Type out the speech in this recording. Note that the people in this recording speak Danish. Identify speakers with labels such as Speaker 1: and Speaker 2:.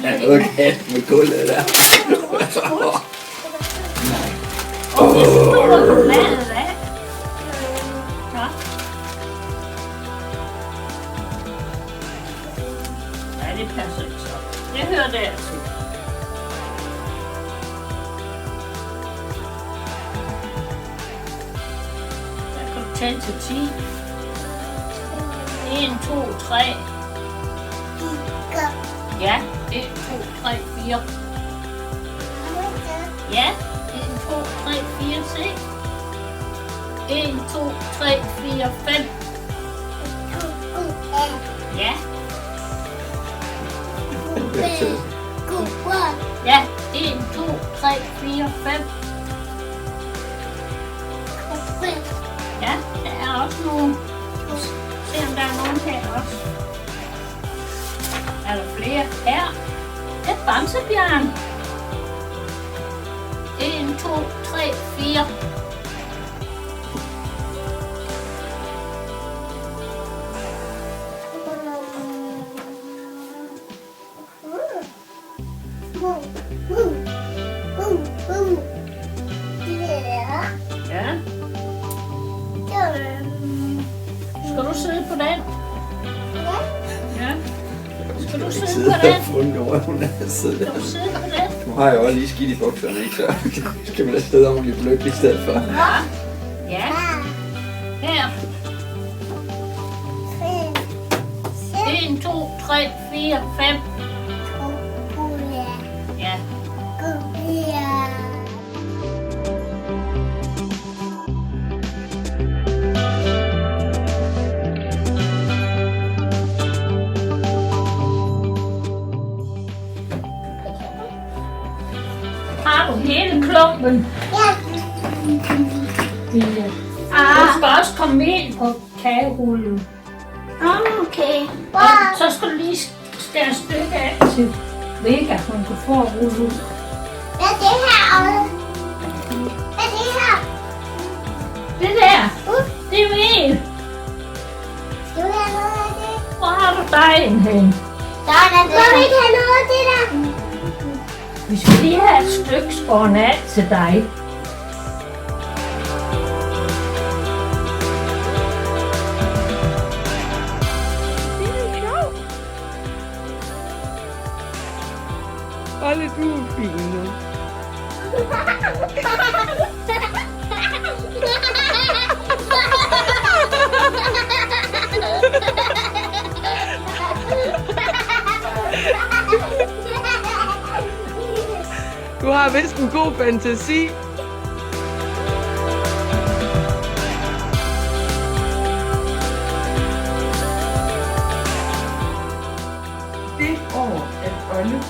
Speaker 1: Er noget galt med gulvet der?
Speaker 2: Og det står du landet af. Ja. Ja, det passer ikke så. Det hører det altså. Jeg kan tælle til 10. 1, 2, 3. Ja, 1, 2, 3, 4. Ja, 1, 2, 3, 4, se. 1, 2, 3, 4, 5. Ja. Ja, 1, 2, 3, 4, 5. Ja, der er også nogle. Se om der er nogen her også. Er der flere her? Et bamsebjørn. 1, 2, 3, 4. Ja. Skal du sidde på den? Ja. Skal du sidde på den?
Speaker 1: Fundet over, hun er siddet der.
Speaker 2: Skal du sidde på den?
Speaker 1: Nu har jeg jo også lige skidt i bukserne, ikke? Så skal man da stedet ordentligt blødt i stedet for.
Speaker 2: Ja. Ja. Her. 1, 2, 3, 4, 5. Ja. Har du hele klumpen? Du skal også komme ind på kagerullen.
Speaker 3: Okay.
Speaker 2: Og så skal du lige skære et stykke af til Vega, hun kan få at rulle ud.
Speaker 3: Hvad er det her? Hvad er det her?
Speaker 2: Det der, det er mel.
Speaker 3: Skal du have noget af det?
Speaker 2: Hvor har du dejen hen?
Speaker 3: Skal du ikke have noget af det der?
Speaker 2: Vi skal lige have et stykke skåret af til dig.
Speaker 4: Olle, du er fin nu. Du har vist en god fantasi. Det år, at Olle